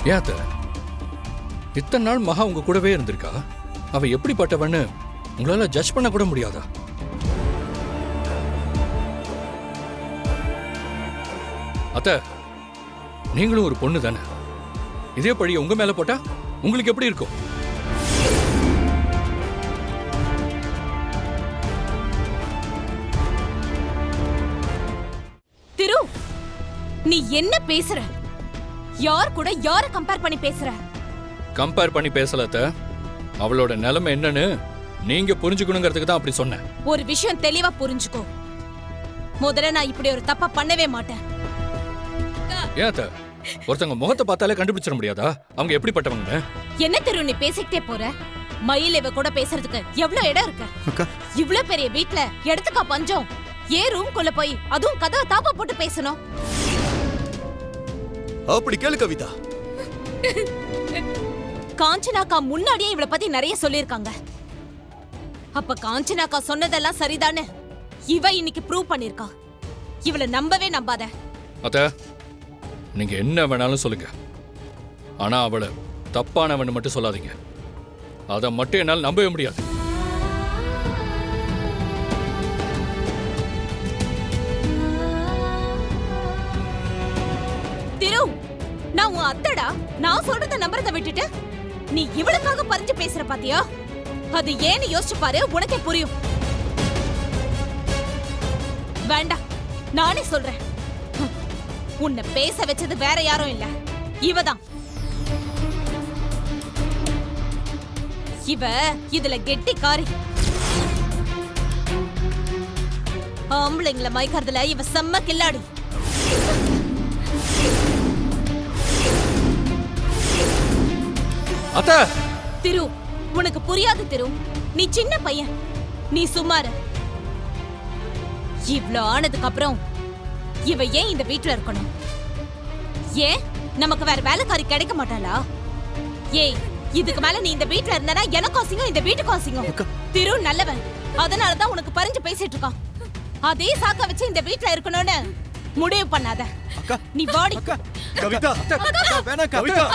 ஏன் அத்தை, இத்தனை நாள் மகா உங்க கூடவே இருந்திருக்கா. அவ எப்படிப்பட்டவன்னு உங்களால ஜட்ஜ் பண்ண கூட முடியாதா? அத்தை, நீங்களும் ஒரு பொண்ணு தானே. இதே பழிய உங்க மேல போட்டா உங்களுக்கு எப்படி இருக்கும்? திரு, நீ என்ன பேசுற? யார் கூட யார கம்பேர் பண்ணி பேசுற? கம்பேர் பண்ணி பேசல அத்தை. அவளோட நிலைமை என்னன்னு நீங்க புரிஞ்சுக்கணுங்கிறதுக்கு தான் அப்படி சொன்னேன். ஒரு விஷயம் தெளிவா புரிஞ்சுக்கோ. முதல்ல நான் இப்படி ஒரு தப்பா பண்ணவே மாட்டேன். ஏன் அத்தை, ஒருத்தவங்க முகத்தை பார்த்தாலே கண்டுபிடிச்சிட முடியாதா அவங்க எப்படிப்பட்டவங்க? என்ன திரு நீ பேசிக்கிட்டே போற? மயில் இவ கூட பேசுறதுக்கு எவ்வளவு இடம் இருக்கு? இவ்வளவு பெரிய வீட்ல இடத்துக்கா பஞ்சம்? ஏன் ரூம்குள்ள போய் அதுவும் கதவை தாப்பா போட்டு பேசணும்? அப்படி கேளு கவிதா. காஞ்சனாக்கா முன்னாடியே இவளை பத்தி நிறைய சொல்லிருக்காங்க. அப்ப காஞ்சனாக்கா சொன்னதெல்லாம் சரிதானே? இவ இன்னைக்கு ப்ரூவ் பண்ணிருக்கா. இவளை நம்பவே நம்பாத. அத்தை, நீங்க என்ன வேணாலும் சொல்லுங்க, ஆனா அவளை தப்பானவன்னு மட்டும் சொல்லாதீங்க. அதை மட்டும் என்னால் நம்பவே முடியாது. திரு, நான் உன் அத்தடா. நான் சொல்றத நம்பறத விட்டுட்டு நீ இவளுக்காக பறிஞ்சு பேசுற பாத்தியா? அது ஏன்னு யோசிச்சு பாரு, உனக்கே புரியும். வேண்டாம், நானே சொல்றேன். உன்னை பேச வச்சது வேற யாரும் இல்ல, இவதான். இவ இதுல கெட்டிக்காரி. ஆம்பளைங்களை மயக்கிறதுல இவ செம்ம கில்லாடி. அத்தை, திரு, உனக்கு புரியாது திரு. நீ சின்ன பையன், நீ சுமாரு. இவ்ளோ ஆனதுக்கு அப்புறம் இவ ஏன் இந்த வீட்ல இருக்கணும்? ஏன் நமக்கு வேற வேலைக்காரி கிடைக்க மாட்டாளா? ஏய், இதுக்கு மேல நீ இந்த வீட்ல இருந்தா எனக்கும் அசிங்கம், இந்த வீட்டுக்கும் அசிங்கம். திரு நல்லவன், அதனாலதான் உனக்கு பறிஞ்சு பேசிட்டு இருக்கான். அதே சாக்க வச்சு இந்த வீட்ல இருக்கணும்னு முடிவு பண்ணாத. நீ வாடி. கவிதா, வேணா கவிதா.